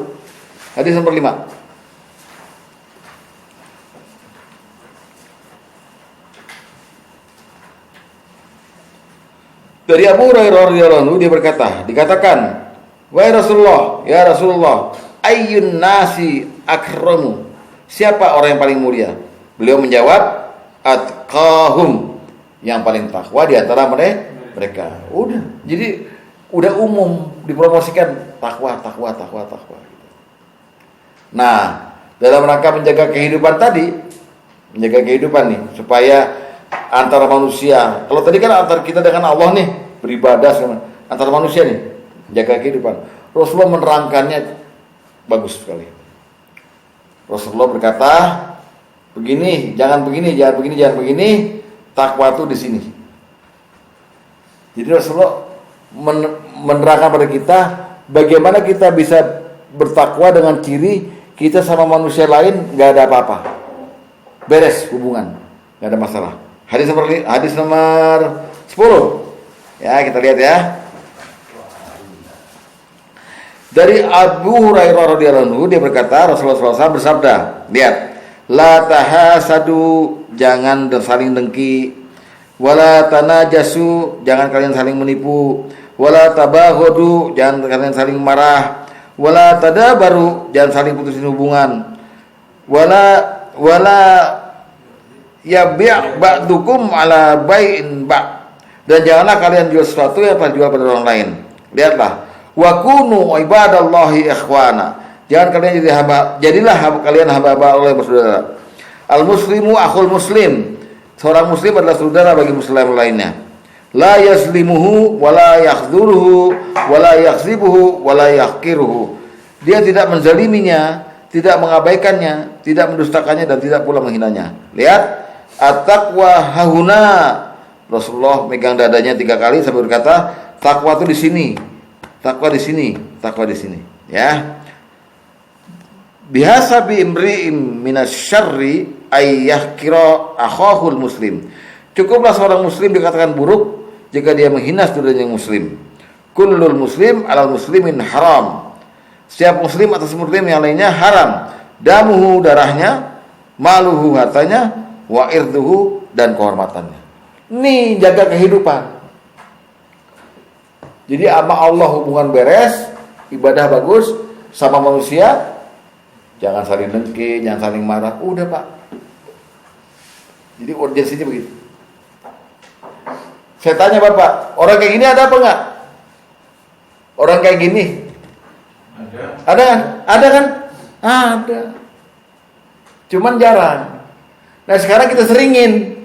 Hadis nomor 5. Dari Abu Hurairah radhiyallahu anhu dia berkata, dikatakan, "Wahai Rasulullah, ya Rasulullah, ayyun nasi akramu?" Siapa orang yang paling mulia? Beliau menjawab, "Atqahum," yang paling takwa di antara mereka. Udah, jadi udah umum dipromosikan takwa. Nah, dalam rangka menjaga kehidupan tadi, menjaga kehidupan nih supaya antara manusia. Kalau tadi kan antara kita dengan Allah nih beribadah sama antara manusia nih, jaga kehidupan. Rasulullah menerangkannya bagus sekali. Rasulullah berkata, begini, jangan begini, jangan begini. Takwa itu di sini. Jadi Rasulullah menerangkan pada kita bagaimana kita bisa bertakwa dengan ciri kita sama manusia lain nggak ada apa-apa, beres hubungan, nggak ada masalah. Hadis nomor 10. Ya, kita lihat ya. Dari Abu Hurairah radhiyallahu anhu dia berkata, Rasulullah SAW bersabda, lihat, la tahasadu, jangan saling dengki, wala tanajasu, jangan kalian saling menipu, wala tabaghadu, jangan kalian saling marah, wala tadabaru, jangan saling putusin hubungan, wala ya ba'dukum ala bai'in ba', dan janganlah kalian jual sesuatu yang telah jual pada orang lain. Lihatlah, wa kunu ibadallahi ikhwana, jangan kalian jadilah kalian hamba-hamba Allah yang bersaudara. Al muslimu akhul muslim, seorang muslim adalah saudara bagi muslim lainnya. La yazlimuhu wa la yakhdhuruhu wa la yakhzibuhu wa la yahqiruhu, dia tidak menzaliminya, tidak mengabaikannya, tidak mendustakannya, dan tidak pula menghinanya. Lihat, at-taqwa hahuna. Rasulullah megang dadanya 3 kali sambil berkata, takwa itu di sini. Takwa di sini, takwa di sini. Ya. Bihasabi imri'im minasyarri ayyahkira akhahul muslim. Cukuplah seorang muslim dikatakan buruk jika dia menghina saudaranya muslim. Kullul muslim alal muslimin haram. Setiap muslim atas muslim yang lainnya haram. Damuhu, darahnya, maluhu, hartanya, wa irduhu, dan kehormatannya. Nih, jaga kehidupan. Jadi sama Allah hubungan beres, ibadah bagus, sama manusia jangan saling dengki, jangan saling marah. Udah, Pak. Jadi urgensinya begitu. Saya tanya Bapak, orang kayak gini ada apa enggak? Orang kayak gini ada kan? Ada kan? Ada. Cuman jarang. Nah, sekarang kita seringin.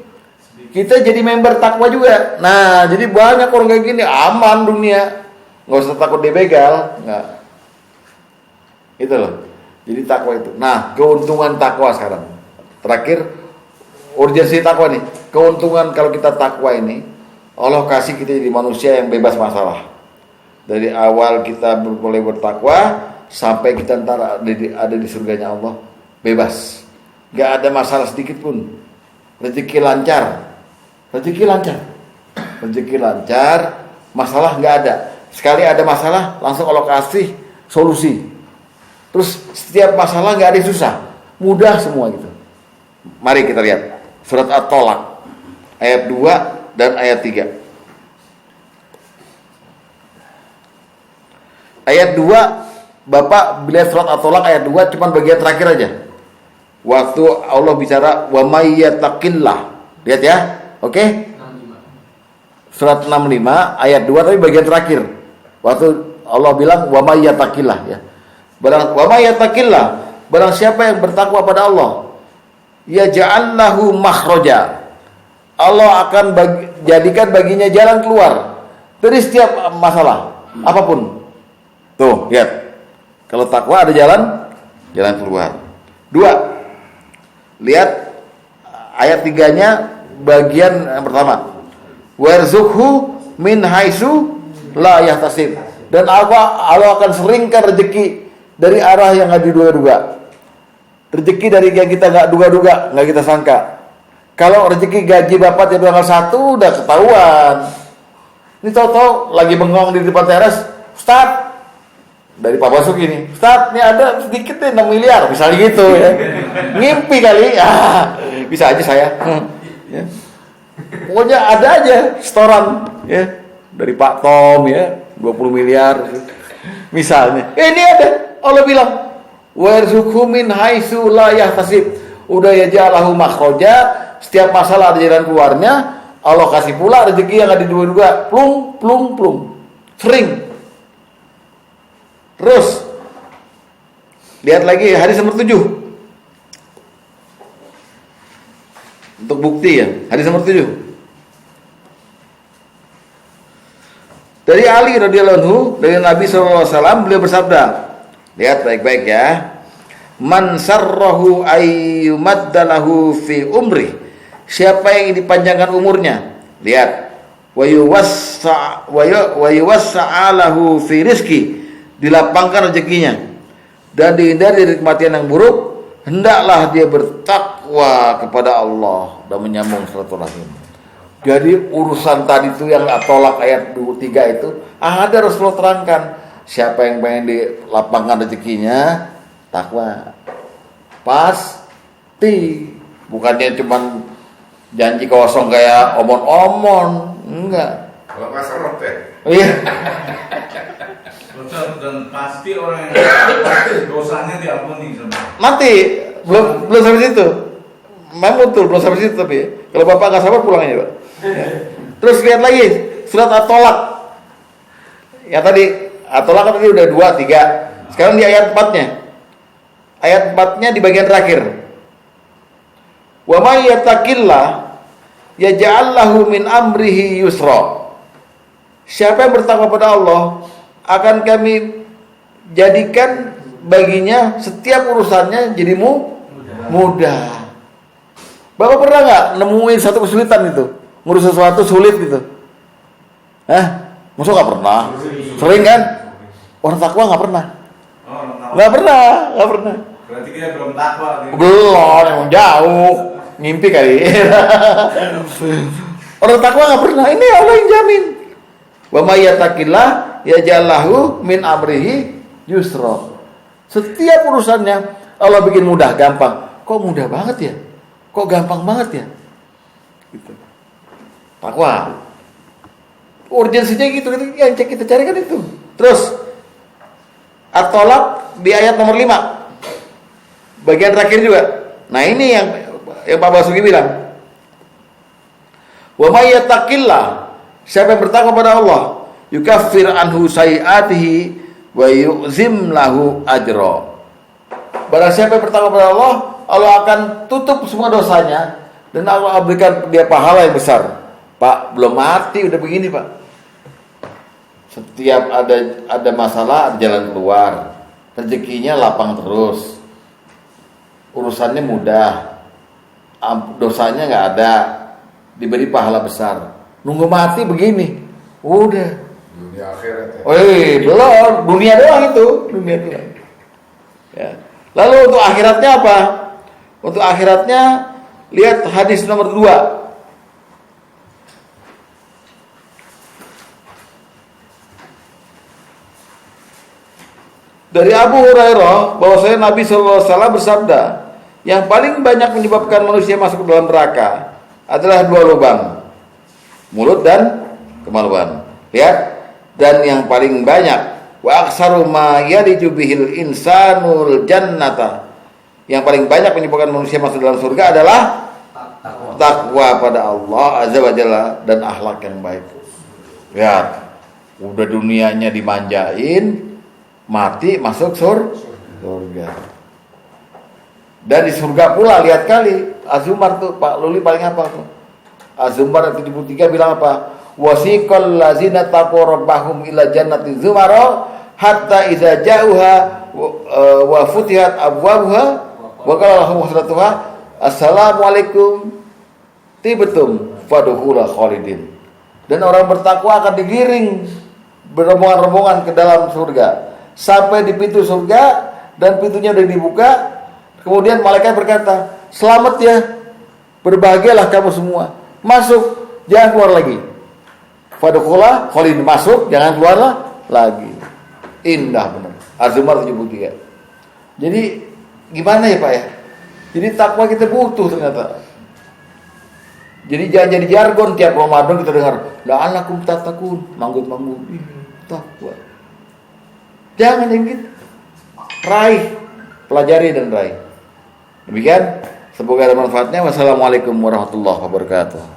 Kita jadi member takwa juga. Nah, jadi banyak orang kayak gini, aman dunia. Nggak usah takut dibegal, nggak. Itu loh. Jadi takwa itu. Nah, keuntungan takwa sekarang. Terakhir, urgensi takwa nih. Keuntungan kalau kita takwa ini, Allah kasih kita jadi manusia yang bebas masalah. Dari awal kita mulai bertakwa sampai kita ntar ada di surganya Allah, bebas. Nggak ada masalah sedikit pun. Rezeki lancar. Rezeki lancar, masalah nggak ada. Sekali ada masalah, langsung Allah kasih solusi. Terus setiap masalah nggak ada yang susah, mudah semua gitu. Mari kita lihat surat At-Tolak ayat 2 dan ayat 3. Ayat 2, Bapak bila surat At-Tolak ayat 2 cuma bagian terakhir aja. Waktu Allah bicara wa may yattaqillah. Lihat ya. Oke? 65. Surat 65 ayat 2 tapi bagian terakhir. Waktu Allah bilang wa may yattaqillah ya. Wa may yattaqillah, barang siapa yang bertakwa pada Allah, ya ja'allahu makhraja. Allah akan jadikan baginya jalan keluar dari setiap masalah apapun. Tuh, lihat. Kalau takwa ada jalan keluar. 2. Lihat ayat 3-nya bagian yang pertama. Warzuqhu min haitsu la yahtasib. Dan Allah akan seringkan rezeki dari arah yang enggak diduga-duga. Rezeki dari yang kita enggak duga-duga, enggak kita sangka. Kalau rezeki gaji bapak tiap tanggal 1 udah ketahuan. Ini tahu-tahu lagi bengong di depan teras, Ustaz, dari Pak Basuki nih, Ustaz, ini ada sedikit nih 6 miliar, misalnya gitu ya. Ngimpi kali, bisa aja saya. Ya. Pokoknya ada aja setoran ya dari Pak Tom ya, 20 miliar misalnya. Ini ada, Allah bilang, warzuqhu min haitsu la yahtasib. Udah ya ja'alahu makhraja, setiap masalah ada jalan keluarnya, Allah kasih pula rezeki yang ada di dua-dua, plung plung plung. Sering. Terus lihat lagi hadis nomor 7. Untuk bukti ya, hadis nomor 7. Dari Ali radhiyallahu anhu, dari Nabi SAW, beliau bersabda, lihat baik-baik ya. Man sarrahu ayyumaddalahu fi umri. Siapa yang dipanjangkan umurnya, lihat, wa yuwassa'alahu fi rizki, dilapangkan rezekinya dan dihindari dari kematian yang buruk, hendaklah dia bertakwa kepada Allah dan menyambung silaturahim. Jadi urusan tadi itu yang tolak ayat 23 itu ada Rasulullah terangkan. Siapa yang pengen dilapangkan rezekinya, takwa. Pasti, bukannya cuman janji kosong kayak omon-omon, enggak. Kalau nggak serot ya. Iya. Dan pasti orang yang dosanya diampuni sama. Mati, belum sampai situ. Memang betul belum sampai situ, tapi kalau bapak nggak sabar pulang aja, Pak. Ya. Terus lihat lagi surat At-Tolak. Ya tadi At-Tolak tadi udah 2, 3. Sekarang di ayat 4-nya. Ayat 4-nya di bagian terakhir. Wa may yattaqillah yaj'al lahu min amrihi yusra. Siapa yang bertakwa pada Allah, akan kami jadikan baginya setiap urusannya jadi mudah. Bapak pernah nggak nemuin satu kesulitan itu, ngurus sesuatu sulit gitu? Maksud nggak pernah? Sering kan? Orang takwa nggak pernah. Nggak pernah. Berarti dia belum takwa. Belum, yang jauh. Ngimpi kali. Orang takwa nggak pernah. Ini Allah yang jamin. Wa may yattaqillah yaj'al lahu min amrihi yusra. Setiap urusannya Allah bikin mudah, gampang. Kok mudah banget ya? Kok gampang banget ya? Gitu. Takwa. Urgensinya gitu, yang kita cari kan itu. Terus At-Tolak di ayat nomor 5. Bagian terakhir juga. Nah, ini yang Pak Basuki bilang. Wa may yattaqillah, siapa yang bertakwa kepada Allah, yukaffir anhu sayiatihi wa yu'zim lahu ajra. Barang siapa yang bertakwa kepada Allah, Allah akan tutup semua dosanya dan Allah berikan dia pahala yang besar. Pak, belum mati udah begini, Pak. Setiap ada masalah, ada jalan keluar. Rezekinya lapang terus. Urusannya mudah. Dosanya nggak ada. Diberi pahala besar. Nunggu mati begini. Udah. Dunia akhirat ya. Belum. Dunia doang itu. Dunia doang. Ya. Lalu untuk akhiratnya apa? Untuk akhiratnya, lihat hadis nomor 2. Dari Abu Hurairah bahwasanya Nabi SAW bersabda, yang paling banyak menyebabkan manusia masuk ke dalam neraka adalah 2 lubang, mulut dan kemaluan. Lihat, dan yang paling banyak, wa aksaru ma yaliju bihil insanul jannata, yang paling banyak menyebabkan manusia masuk dalam surga adalah takwa pada Allah azza wa jalla dan akhlak yang baik. Lihat, udah dunianya dimanjain, mati masuk surga. Dan di surga pula, lihat kali Az-Zumar tuh, Pak Luli paling apa tuh? Az-Zumar 73 bilang apa? Wasiqal ladzina taqu rabbahum ila jannati zumara hatta idza ja'uha wa futihat abwabuha wa qala lahum khazanatuha assalamualaikum tibtum fadkhula khalidin. Dan orang bertakwa akan digiring berombongan-rombongan ke dalam surga. Sampai di pintu surga dan pintunya udah dibuka, kemudian malaikat berkata, "Selamat ya, Berbahagialah kamu semua. Masuk, jangan keluar lagi. Fadukhulah, khalid masuk, jangan keluar lagi. Indah benar. Az-Zumar 73. Jadi gimana ya Pak ya? Jadi takwa kita butuh ternyata. Jadi jangan jadi jargon tiap Ramadan kita dengar la'allakum tattaqun, manggut-manggut. Takwa. Jangan yang gitu. Raih, pelajari dan raih. Demikian, semoga ada manfaatnya. Wassalamualaikum warahmatullahi wabarakatuh.